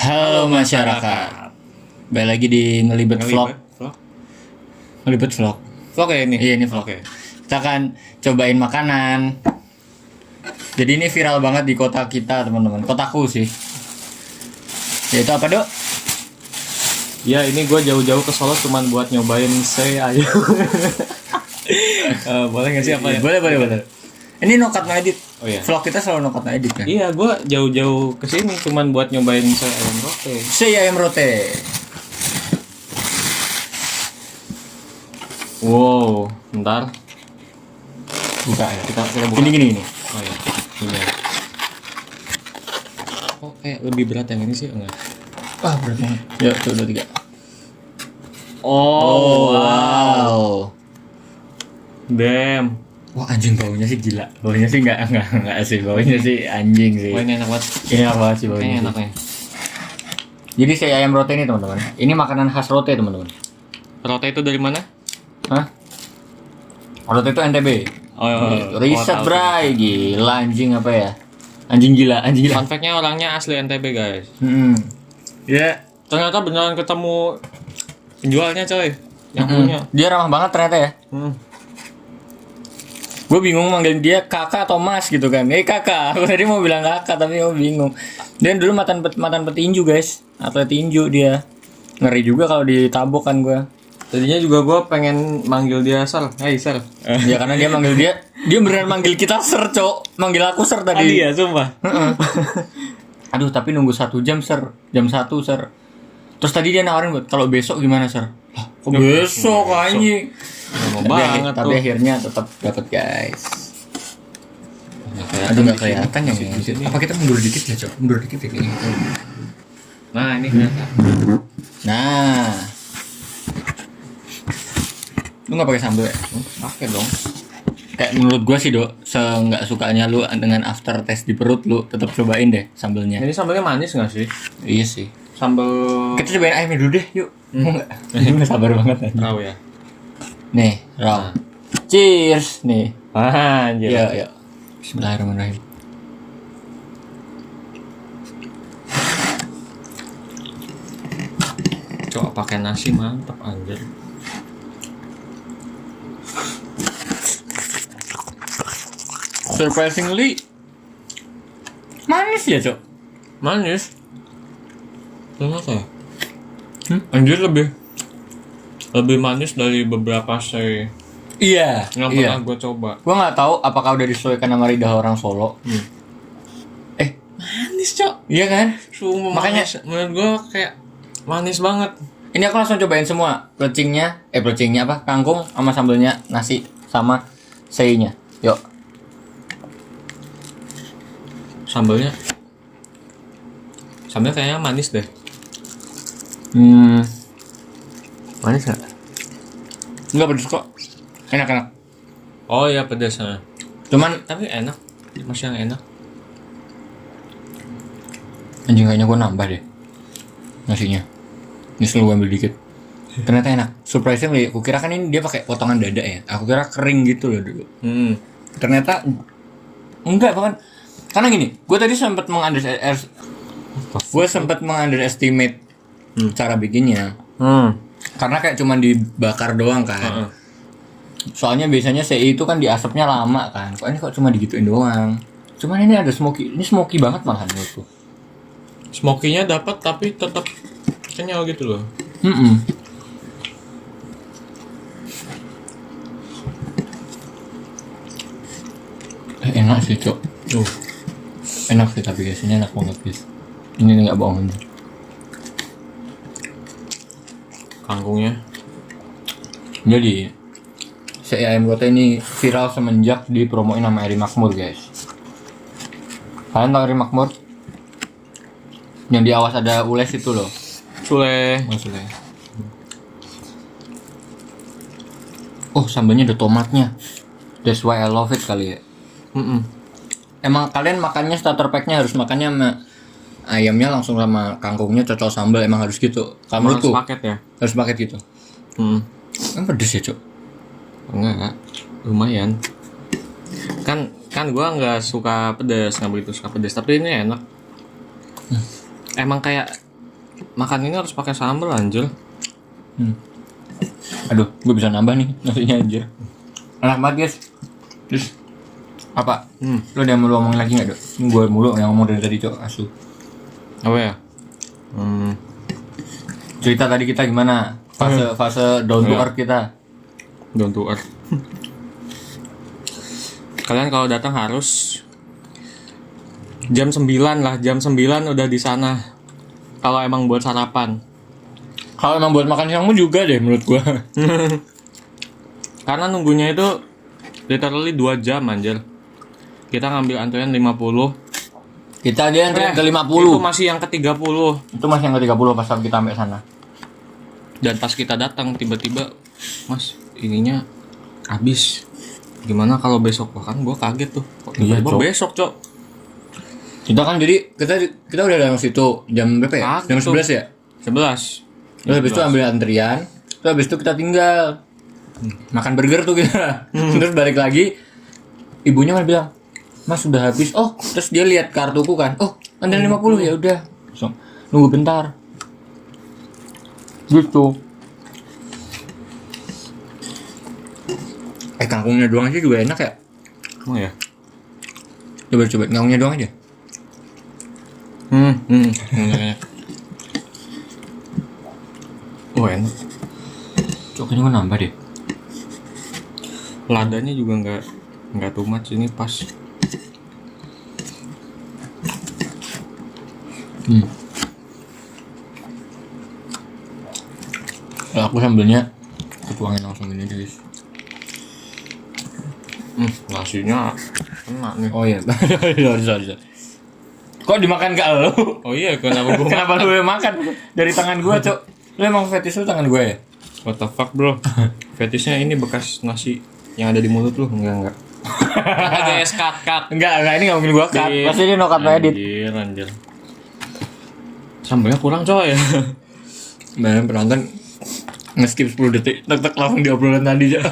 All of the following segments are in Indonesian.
Halo masyarakat. Balik lagi di Ngelibet Vlog. Ngelibet Vlog. Vlog ya ini? Iya, ini vlog. Okay. Kita akan cobain makanan. Jadi ini viral banget di kota kita, teman-teman. Kotaku sih. Yaitu apa, Dok? Ya, ini gue jauh-jauh ke Solo cuman buat nyobain ayam. Boleh nggak sih apa ya? Boleh. Ini no cut no edit. Oh iya. Vlog kita selalu no cut no edit kan? Iya, gue jauh-jauh ke sini cuman buat nyobain ayam rote. Ayam rote. Wow, bentar. Buka ya. Kita buka. Gini. Oh iya. Ini. Oh, lebih berat yang ini sih enggak? Wah, berat banget. Yuk, 1, 2, 3. Oh, wow. Damn. Wah, anjing baunya sih gila. Baunya sih enggak sih. Baunya sih anjing sih. Wah, ini enak banget. Enak banget sih baunya. Kayaknya enaknya. Jadi ayam rote ini, teman-teman. Ini makanan khas rote, teman-teman. Rote itu dari mana? Hah? Rote itu NTB. Riset, bray. Gila anjing apa ya? Anjing gila. Fun fact-nya orangnya asli NTB, guys. Ya. Ternyata beneran ketemu penjualnya, coy. Yang punya. Dia ramah banget ternyata ya. Gue bingung manggil dia kakak atau mas gitu kan. Kakak. Aku tadi mau bilang kakak tapi gue bingung. Dia dulu mantan petinju, guys. Atlet tinju dia. Ngeri juga kalau ditabok kan gue. Tadinya juga gue pengen manggil dia Sir. Hey Sir. Ya karena dia manggil dia beneran manggil kita Sir, Cok. Manggil aku Sir tadi. Tadi ya, sumpah. Aduh, tapi nunggu 1 jam, Sir. Jam 1, Sir. Terus tadi dia nawarin buat kalau besok gimana, Sir? Kok besok anjing? Lama banget Tapi akhirnya tetap dapat, guys. Aduh, enggak kelihatan ya. Apa kita mundur dikit ya, Cok? Mundur dikit ya kayaknya. Nah, ini kelihatan. Nah. Lu enggak pakai sambal ya? Pakai dong. Kayak menurut gua sih, Dok, nggak sukanya lu dengan aftertaste di perut, lu tetap cobain deh sambelnya. Ini sambalnya manis nggak sih? Iya sih. Sambal. Kita cobain ayamnya dulu deh, yuk. Mau nggak? Ini sabar banget aja. Raw ya. Nih, raw. Cheers, nih. Anjir. Yuk. Bismillahirrahmanirrahim. Coba pakai nasi mantap anjir. Surprisingly manis ya, Cok. Manis. Kenapa ya? Anjir lebih manis dari beberapa Iya. yang pernah gue coba. Gua nggak tahu apakah udah disesuaikan sama lidah orang Solo. Manis, Cok. Iya kan? Sumpah, Makanya menurut gue kayak manis banget. ini aku langsung cobain semua. Plecingnya apa? Kangkung sama sambelnya, nasi sama seinya. Yuk. Sambalnya kayaknya manis deh. Manis nggak? Enggak pedes kok. Enak. Oh iya, pedas. Cuman Tapi enak. Masih yang enak. anjing kayaknya gue nambah deh nasinya. Ini selalu ambil dikit. Ternyata enak. Surprisingly, aku kira kan ini dia pakai potongan dada ya. Aku kira kering gitu loh dulu. Ternyata enggak, bahkan karena gini, gue tadi sempat mengunderestimate cara bikinnya. Karena kayak cuman dibakar doang kan. Soalnya biasanya sei itu kan diasapnya lama kan. Kok ini kok cuma digituin doang. Cuman ini ada smoky. Ini smoky banget malahan menurutku. Smoky-nya dapat tapi tetap kenyal gitu loh. Enak sih, Cok. Enak sih, tapi guys, ini enak banget, guys. Ini nggak bohong. Kangkungnya. Jadi ayam rote ini viral semenjak dipromoin sama Eri Makmur, guys. Kalian tahu Eri Makmur? Yang di awas ada ules itu loh. Sule. Oh, sambalnya ada tomatnya. That's why I love it kali ya. Emang kalian makannya starter pack-nya harus makannya sama ayamnya langsung sama kangkungnya cocok sambal, emang harus gitu. Kalau menurutku harus paket ya. Harus paket gitu. Kan pedes ya, Cok? Enggak. Lumayan. Kan gua nggak suka pedas, nggak begitu suka pedas, tapi ini enak. Emang kayak makan ini harus pakai sambal anjir. Aduh, gue bisa nambah nih nasinya aja. Enak banget guys. Terus apa? Lo ada yang mau ngomongin lagi nggak dok? Ini gue mulu yang ngomong dari tadi cok asu. Apa ya? Cerita tadi kita gimana? Fase down to earth kita. Down to earth. Kalian kalau datang harus jam 9 lah, jam 9 udah di sana. Kalau emang buat sarapan. Kalau emang buat makan siangmu juga deh menurut gua. Karena nunggunya itu literally 2 jam anjir. Kita ngambil antrian 50. Kita dia antrian ke 50. Itu masih yang ke 30. Itu masih yang ke 30 pas kita sampai sana. Dan pas kita datang tiba-tiba, Mas, ininya habis. Gimana kalau besok? Wah, kan gua kaget tuh. Kok Iya, tiba-tiba Cok. besok, Cok? Kita kan jadi kita udah dalam situ jam berapa ya? Kaget Jam tuh. 11 ya? 11. Terus habis itu ambil antrian. Terus habis itu kita tinggal makan burger tuh kita. Terus balik lagi. Ibunya malah bilang, "Mas sudah habis." Oh, terus dia lihat kartuku kan. Oh, antrian 50 ya udah. So, nunggu bentar. Gitu. Kangkungnya doang aja juga enak ya. Oh ya. Coba kangkungnya doang aja. Enak. Oh enak. Cok ini gue nambah deh. Ladanya juga nggak too much, ini pas. Kalau aku sambalnya tuangin langsung gini aja guys. Nasinya enak nih. Oh iya, sorry. Kok dimakan ke lo? Oh iya, kenapa gua Kenapa lu yang makan dari tangan gua, Cok? Lu emang fetish lu tangan gua ya? What the fuck, bro? Fetishnya ini bekas nasi yang ada di mulut lu. Enggak. Guys, cut. Enggak, ini enggak mungkin gua cut. Di- Pasti dia no cut no edit. Anjir. Sambalnya kurang, coy. Bayangin penonton nge-skip 10 detik, tek langsung di obrolan tadi, Cok.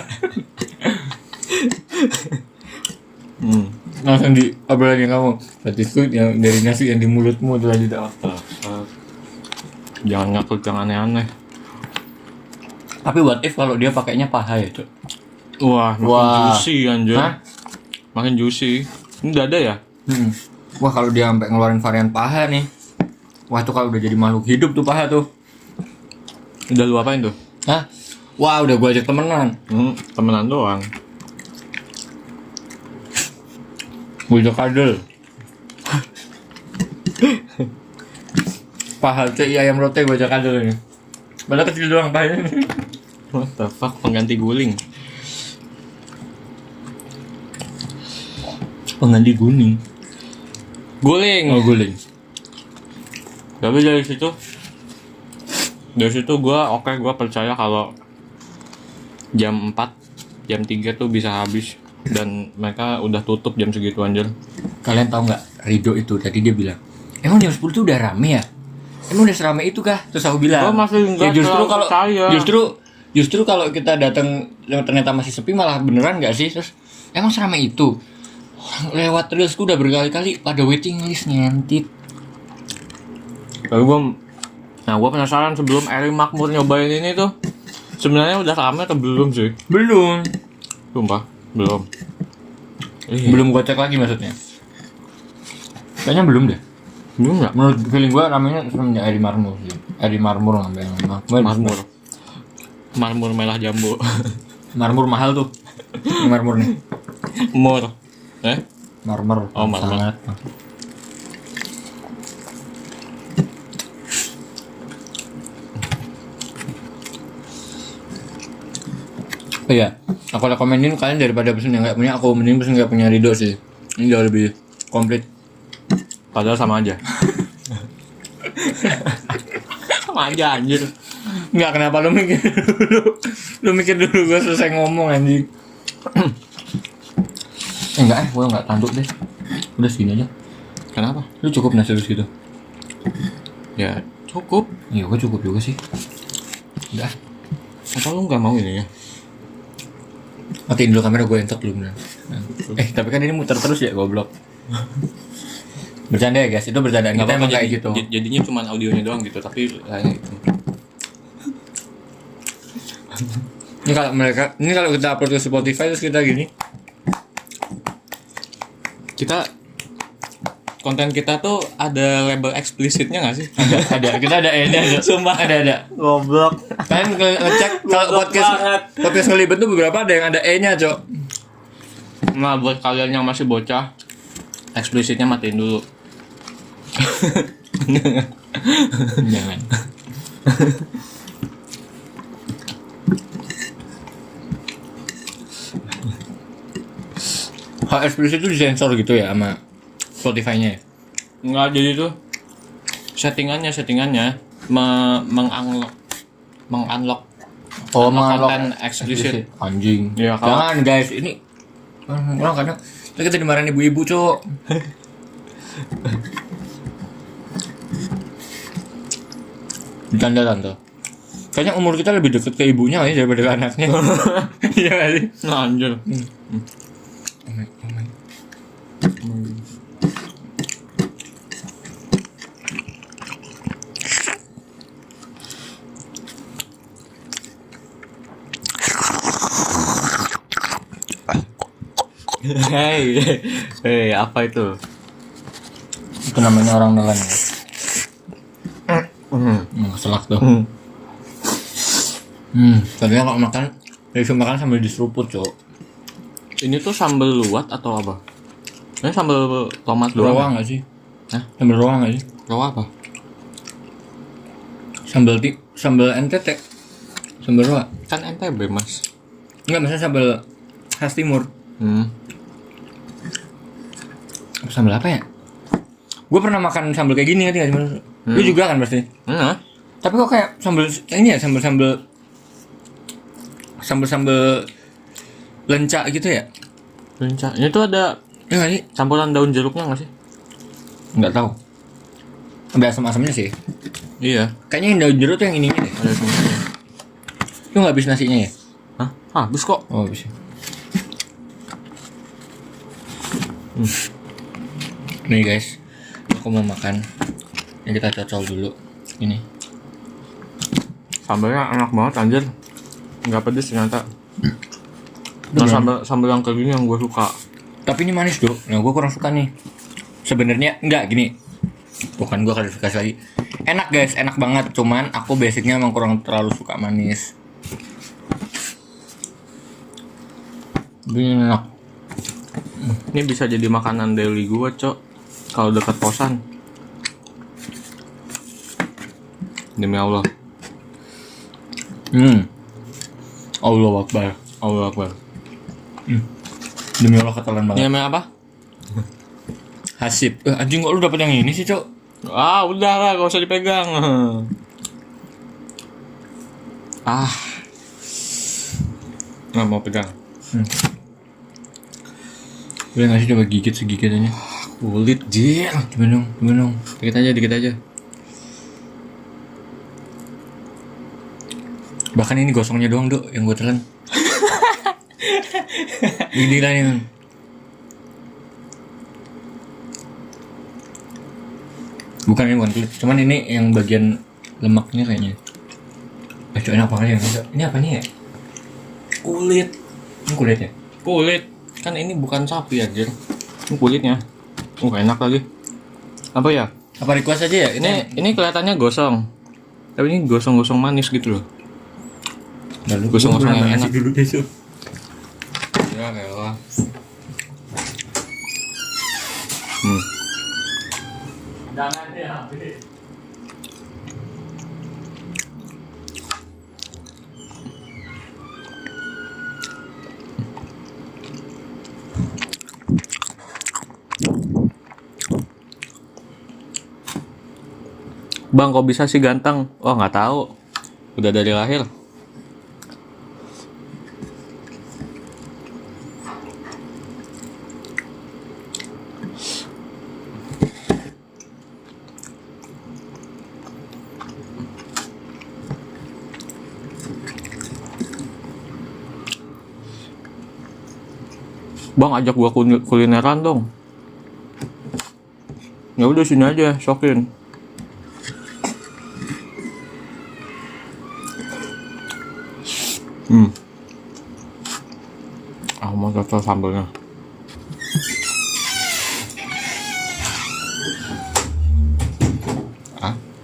Langsung di obrolan yang kamu. Fetish tuh yang dari nasi yang di mulutmu itu tadi dah. Jangan ngakut, jangan aneh-aneh. Tapi what if kalau dia pakainya paha ya, Cok? Wah, makin Wah. juicy anjir. Hah? Makin juicy. Ini dada ya? Wah, kalau dia sampai ngeluarin varian paha nih. Wah, tuh kalau udah jadi makhluk hidup tuh paha tuh. Udah lu apain tuh? Hah? Wah, udah gua ajak temenan. Temenan doang. Gua ajak kadel. Paha CI ayam rote gua ajak kadel ini. Padahal kecil doang pahanya. What the fuck, pengganti guling. Pengganti guling. Guling. Oh, guling. Tapi dari situ gua percaya kalau jam 4, jam 3 tuh bisa habis dan mereka udah tutup jam segitu anjir. Kalian tahu nggak Rido itu tadi dia bilang, "Emang jam 10 tuh udah rame ya? Emang udah serame itu kah?" Terus aku bilang, Gua masih nggak justru terlalu kalau percaya." justru kalau kita datang ternyata masih sepi malah beneran nggak sih? Terus emang serame itu? Lewat reelsku udah berkali-kali pada waiting list nyentit. Tapi gua penasaran sebelum Eri Makmur nyobain ini tuh sebenarnya udah rame atau belum sih? Belum. Sumpah, belum. Iya. Belum gua cek lagi maksudnya. Kayaknya belum deh. Belum nggak? Menurut feeling gua namanya sebenarnya Eri Marmur sih. Eri Marmur ngambil nama. Marmur merah jambu. Marmur mahal tuh. Ini marmur nih. Mur. Marmer. Oh, marmer. Sangat. Oh iya, aku rekomenin kalian daripada pesen yang nggak punya, aku mending pesen nggak punya Rido sih. Ini jauh lebih komplit. Padahal sama aja. Sama aja anjir. Nggak, kenapa lu mikir dulu? Lu mikir dulu gua selesai ngomong anjing. Enggak, gua nggak tanduk deh. Udah segini aja. Kenapa? Lu cukup nasi gitu? Ya cukup. Iya, gua cukup juga sih. Udah. Atau lu nggak mau ini ya? Matiin dulu kamera, gue entot dulu bener. Tapi kan ini muter terus ya, goblok. Bercanda ya guys, itu bercandaan Nggak kita apa-apa, emang kayak gitu. Jadinya cuma audionya doang gitu, tapi gitu. Ini kalau kita upload ke Spotify terus kita gini. Konten kita tuh ada label eksplisitnya nggak sih? Ada, kita ada E-nya ada. Sumpah. Ada. Goblok. Kalian ngecek kalau podcast ngelibet tuh beberapa ada yang ada E-nya, Cok. Nah, buat kalian yang masih bocah, eksplisitnya matiin dulu. Jangan. Hal eksplisit itu disensor gitu ya sama Spotify-nya ya? Nggak, jadi tuh settingannya mengunlock konten eksplisit. Anjing. Iya, kalau- Jangan guys, ini orang kadang kita dimarahin ibu-ibu, Cok. Bercanda tante. Kayaknya umur kita lebih deket ke ibunya ya daripada ke anaknya. Iya nggak sih? Nah, anjir. Oh my. Hey, apa itu? Itu namanya orang nelan ya. Keselak tuh. Tadinya kalau makan, bisa makan sambil diseruput, Cok. Ini tuh sambal luwat atau apa? Ini sambal tomat doang. Rawa nggak sih? Hah? Sambal rawa nggak sih? Rawa apa? Sambal NTT. Sambal rawa. Kan NTB, Mas. Enggak, maksudnya sambal khas timur. Sambal apa ya? Gue pernah makan sambal kayak gini ngerti nggak sih? Lu juga kan pasti. Tapi kok kayak sambal ini ya, sambal lenca gitu ya? Lenca. Ini tuh ada Ya nggak sih? campuran daun jeruknya nggak sih? Nggak tahu. Ada asam-asamnya sih. Iya. Kayaknya yang daun jeruk tuh yang ininya deh. Ada semuanya. Lu nggak habis nasinya ya? Hah? Habis kok. Oh habis. Nih guys, aku mau makan. Yang kita cocol dulu. Ini. Sambalnya enak banget anjir. Nggak pedes ternyata. Nah, sambal yang kayak gini yang gue suka. Tapi ini manis, Dok. Nah, gue kurang suka nih. Sebenarnya enggak gini. Bukan gue klarifikasi lagi. Enak guys, enak banget. Cuman aku basicnya emang kurang terlalu suka manis. Ini enak. Ini bisa jadi makanan daily gue, Cok. Kalau dekat kosan. Demi Allah. Allah Akbar. Allah Akbar. Demi Allah ketelan Ini banget. namanya apa? Hasib. Anjing kok lu dapet yang ini sih, Cok? Ah, udah lah, gak usah dipegang. Nggak mau pegang. Boleh nggak sih coba gigit segigit aja? Kulit, jir. Coba dong. Dikit aja. Bahkan ini gosongnya doang, Dok, yang gue telan. Ini lah yang bukan kulit, cuman ini yang bagian lemaknya kayaknya. Cok, enak banget ya. Ini apa nih ya? Kulit. Ini kulit ya? Kulit. Kan ini bukan sapi anjir. Ini kulitnya. Enak lagi. Apa ya? Apa request aja ya? Ini kelihatannya gosong. Tapi ini gosong-gosong manis gitu loh. Lalu gosong-gosong yang enak. dulu deh, Cok. Ya elah. Jangan deh, habis. Bang, kok bisa sih ganteng? Oh, nggak tahu. Udah dari lahir. Bang, ajak gua kulineran dong. Ya udah sini aja, sokin. Aku mau cocok sambelnya.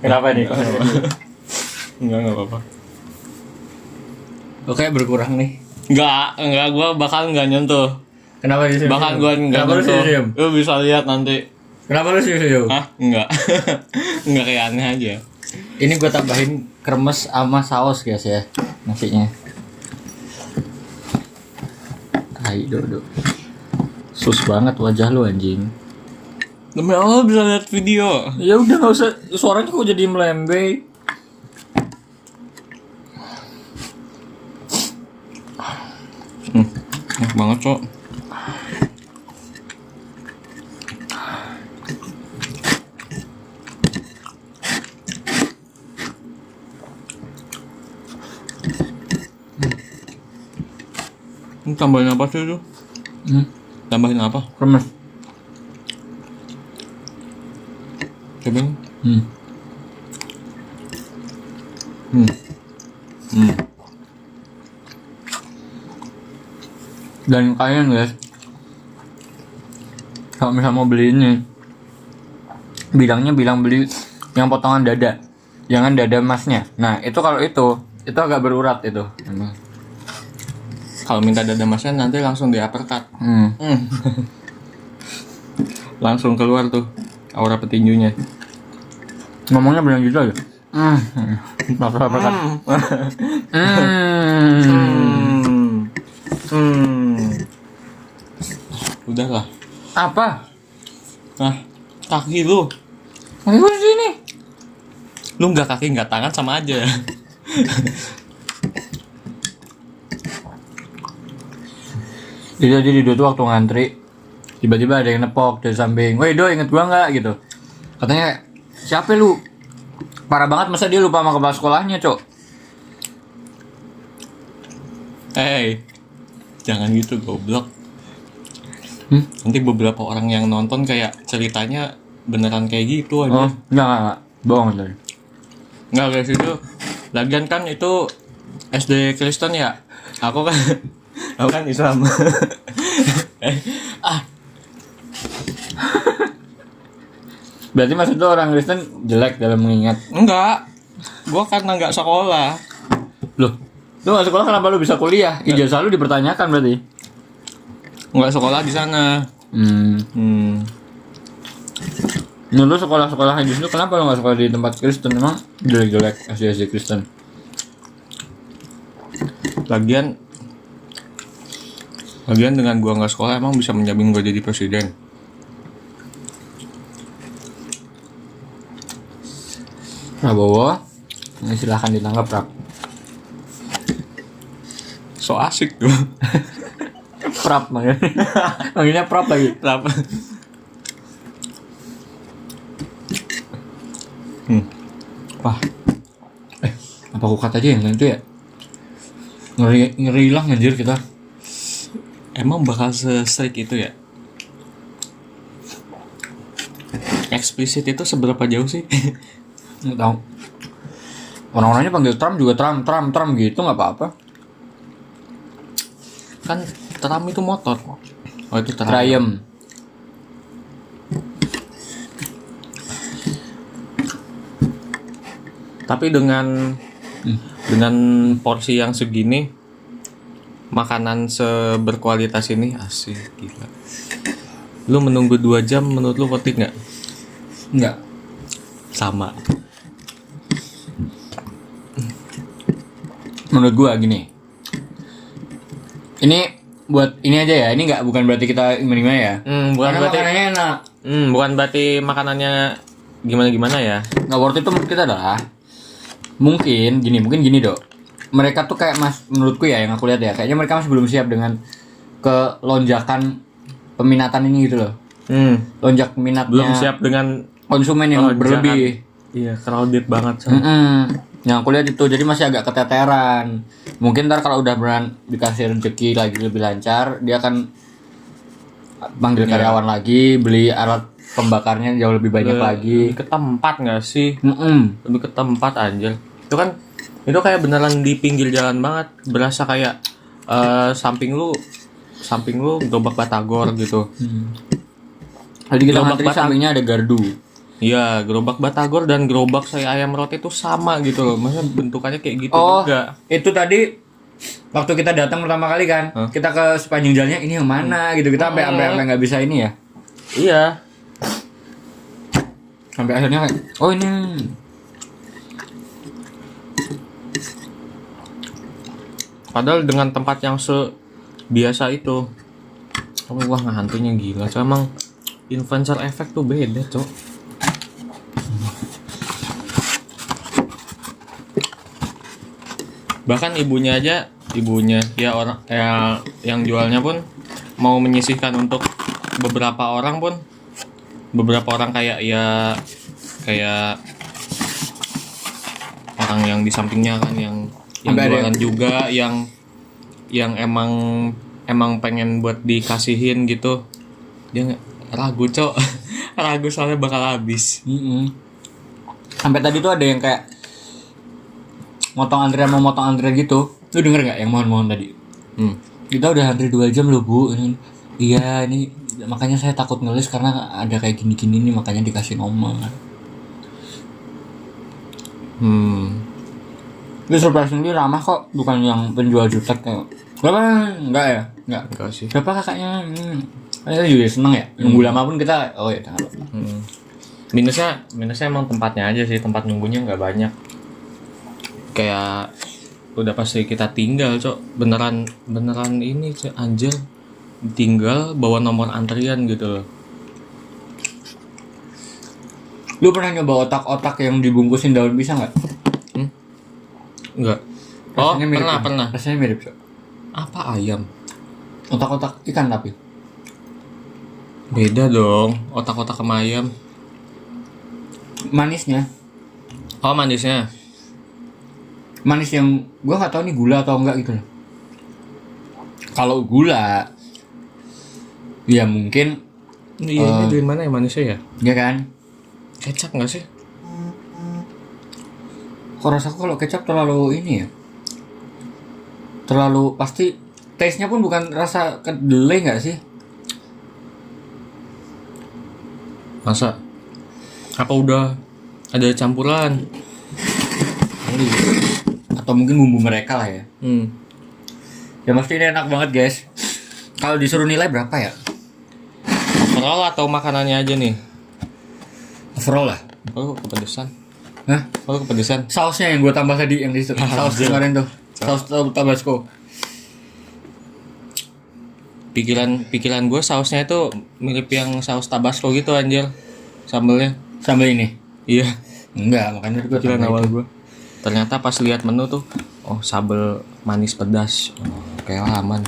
Kenapa nih? Enggak apa-apa. Oke, berkurang nih. Enggak, gua bakal enggak nyentuh. Kenapa di sini? Bahkan gua enggak Kenapa lu nyentuh. senyum? Lu bisa lihat nanti. Kenapa lu senyum? Hah? Enggak. Enggak, kayak aneh aja. Ini gue tambahin kremes sama saus guys ya nasinya. Tai dodo. Sus banget wajah lu anjing. Demi Allah bisa lihat video. Ya udah nggak usah, suaranya kok jadi melembe. Enak banget, Cok. Ini tambahin apa sih itu? Tambahin apa? Kremes. Coba ini. Dan kalian guys, kalau misal mau beli ini, bilang beli yang potongan dada, jangan dada emasnya. Nah itu kalau itu agak berurat itu. Kalau minta dada masnya nanti langsung di uppercut. Langsung keluar tuh aura petinjunya. Ngomongnya bilang gitu aja. Langsung uppercut. Udahlah. Apa? Nah, kaki lu. Ini sini. Lu nggak kaki nggak tangan sama aja. Jadi di tuh waktu ngantri, tiba-tiba ada yang nepok dari samping. Woi Do, inget gua nggak gitu? Katanya siapa lu? Parah banget, masa dia lupa sama kepala sekolahnya, Cok? Hey, jangan gitu goblok. Nanti beberapa orang yang nonton kayak ceritanya beneran kayak gitu aja. Oh, enggak. Bohong tadi. Enggak guys, itu lagian kan itu SD Kristen ya. Aku kan Islam. Berarti maksud lu orang Kristen jelek dalam mengingat? Enggak. Gua karena enggak sekolah. Loh, lu nggak sekolah kenapa lu bisa kuliah? Ijazah lu dipertanyakan berarti? Enggak sekolah di sana. Nah, lu sekolah-sekolah di situ kenapa lu nggak sekolah di tempat Kristen? Emang jelek-jelek SD Kristen? Lagian dengan gua nggak sekolah emang bisa menjamin gua jadi presiden. Prabowo, ini silahkan ditangkap Prap. So asik tuh. Prap manggilnya Prap lagi. Kenapa? Wah, apa aku kata aja yang lain tuh ya? Ngeri lah anjir kita. Emang bakal se-strict itu ya? Eksplisit itu seberapa jauh sih? Nggak tahu. Orang-orangnya panggil Trump juga Trump gitu nggak apa-apa. Kan Trump itu motor. Oh itu Triumph. Tapi dengan porsi yang segini, makanan seberkualitas ini asik gila. Lu menunggu 2 jam menurut lu worth it nggak? Nggak. Sama. Menurut gua gini. Ini buat ini aja ya. Ini bukan berarti kita gimana ya. Bukan Karena berarti makanannya enak. bukan berarti makanannya gimana ya. Nggak worth it tuh menurut kita adalah mungkin gini Dok. Mereka tuh kayak menurutku ya yang aku lihat ya, kayaknya mereka masih belum siap dengan kelonjakan peminatan ini gitu loh. Lonjak minatnya. Belum siap dengan konsumen yang berlebih. Iya, crowded banget. Yang aku lihat itu, jadi masih agak keteteran. Mungkin ntar kalau udah beran dikasih rezeki lagi lebih lancar, dia akan panggil karyawan lagi, beli alat pembakarnya jauh lebih banyak lagi. Lebih ke tempat nggak sih? Lebih ke tempat anjir. Itu kayak beneran di pinggir jalan banget, berasa kayak samping lu gerobak batagor gitu. Tadi kita ngantri sampingnya ada gardu. Iya, gerobak batagor dan gerobak saya ayam roti itu sama gitu loh. Maksudnya bentukannya kayak gitu juga. Itu tadi waktu kita datang pertama kali kan, kita ke sepanjang jalannya ini yang mana gitu. Kita sampai nggak bisa ini ya. Iya. Sampai akhirnya kayak, oh ini. Padahal dengan tempat yang biasa itu. Wah, hantunya gila. Cuma emang influencer effect tuh beda, Cok. Bahkan ibunya ya orang yang jualnya pun mau menyisihkan untuk beberapa orang kayak orang yang di sampingnya kan yang jualan juga yang emang pengen buat dikasihin gitu. Dia ragu, Cok. Ragu soalnya bakal habis. Sampai tadi tuh ada yang kayak motong antrian gitu. Lu denger nggak yang mohon tadi? Kita udah antri 2 jam loh bu. Iya ini makanya saya takut ngelis karena ada kayak gini-gini nih, makanya dikasih nomor. Lu surprisingly ramah kok, bukan yang penjual jutek kayak. Berapa? Enggak ya? Enggak sih. Berapa kakaknya? Kita juga seneng ya. Nunggu lama pun kita ya taruh. Minusnya emang tempatnya aja sih, tempat nunggunya nggak banyak. Kayak udah pasti kita tinggal, Cok. Beneran ini, Cok, anjir. Tinggal bawa nomor antrian gitu loh. Lu pernah nyoba otak-otak yang dibungkusin daun pisang enggak? Enggak. Pernah. Rasanya mirip, Cok. Apa ayam? Otak-otak ikan tapi. Beda dong, otak-otak sama ayam. Manisnya. Oh, manisnya. Manis yang gua nggak tahu nih gula atau enggak gitu loh. Kalau gula ya mungkin ini dari mana ya manisnya ya? Ya kan? Kecap nggak sih? Kok rasaku kalau kecap terlalu ini ya? Terlalu pasti taste-nya pun bukan rasa kedelai nggak sih? Masa? Apa udah ada campuran? Atau mungkin bumbu mereka lah ya. Ya pasti ini enak banget guys. Kalau disuruh nilai berapa ya? Overall atau makanannya aja nih? Overall lah. Oh, kepedesan. Hah? Oh, kepedesan. Sausnya yang gue tambah tadi, yang di saus kemarin tuh. Saus Tabasco. Pikiran gue sausnya itu mirip yang saus Tabasco gitu anjir. Sambelnya. Sambel ini? Iya. Enggak, makanya gue pikiran awal gue. Ternyata pas lihat menu tuh, oh sambal manis pedas. Oh, kayak aman.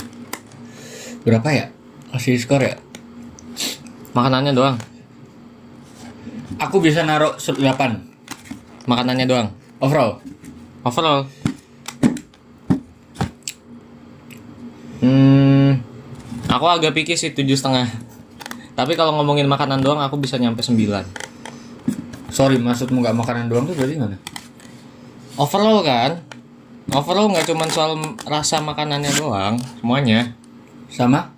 Berapa ya? Kasih skor ya? Makanannya doang. Aku bisa naruh 8. Makanannya doang. Overall. Aku agak pikir sih 7,5. Tapi kalau ngomongin makanan doang aku bisa nyampe 9. Sorry, maksudmu nggak makanan doang tuh berarti mana? Overall kan? Overall nggak cuma soal rasa makanannya doang, semuanya. Sama?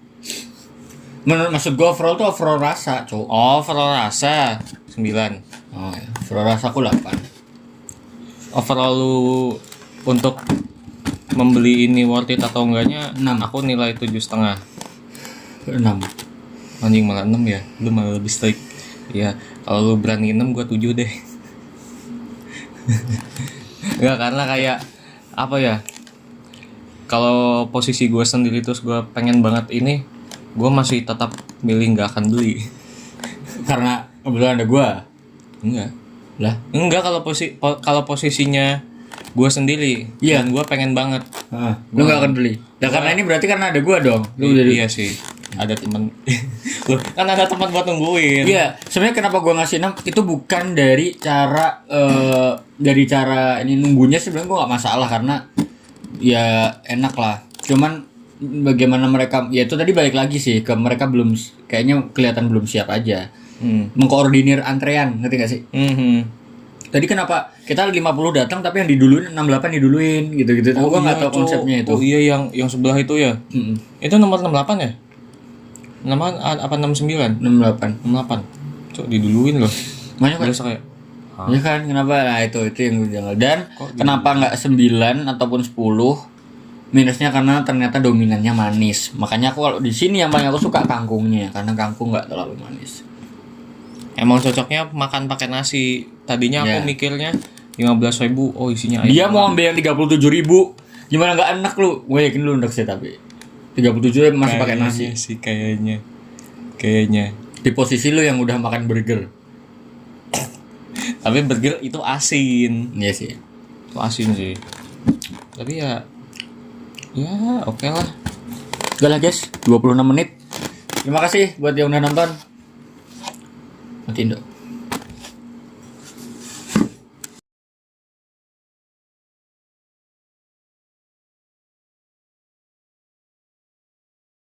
Maksud gue overall tuh overall rasa, Cok. Overall rasa 9. Oh ya, overall rasa aku 8. Overall lu untuk membeli ini worth it atau enggaknya 6. Aku nilai 7,5. 6. Anjing malah 6 ya. Lu malah lebih strict. Ya, kalau lu berani 6 gua 7 deh. Enggak, karena kayak apa ya? Kalau posisi gue sendiri terus gue pengen banget ini, gue masih tetap milih nggak akan beli. Karena kebetulan ada gue. Enggak. Lah? Enggak, kalau posisinya gue sendiri. Iya. Dan gue pengen banget. Lu nggak akan beli. Ya karena ini berarti karena ada gue dong. Lu iya sih. Ada teman. Kan ada teman buat nungguin. Iya, sebenarnya kenapa gua ngasih 6 itu bukan dari cara ini nunggunya, sebenarnya gua enggak masalah karena ya enak lah. Cuman bagaimana mereka, ya itu tadi balik lagi sih ke mereka belum, kayaknya kelihatan belum siap aja. Mengkoordinir antrean, ngerti gak sih? Tadi kenapa kita 50 datang tapi yang diduluin 68 diduluin gitu-gitu. Gua enggak tahu konsepnya itu. Oh iya yang sebelah itu ya. Itu nomor 68 ya? 68 apa 69? 68. 68. Cok diduluin loh. Makanya kan. Biasa kayak Ya kan kenapa? Nah itu yang gue janggal. Dan kenapa enggak 9 ataupun 10? Minusnya karena ternyata dominannya manis. Makanya aku kalau di sini yang paling aku suka kangkungnya karena kangkung enggak terlalu manis. emang cocoknya makan pakai nasi. Tadinya aku mikirnya 15.000, oh isinya ayam. Dia mau ambil yang 37.000. Gimana enggak enak lu? Gue yakin lu enak sih tapi 37 masih pakai nasi. Sih kayaknya. Di posisi lu yang udah makan burger. Tapi burger itu asin. Iya sih. Itu asin sih. Tapi ya oke lah. Udah lah guys, 26 menit. Terima kasih buat yang udah nonton. Matiin dong.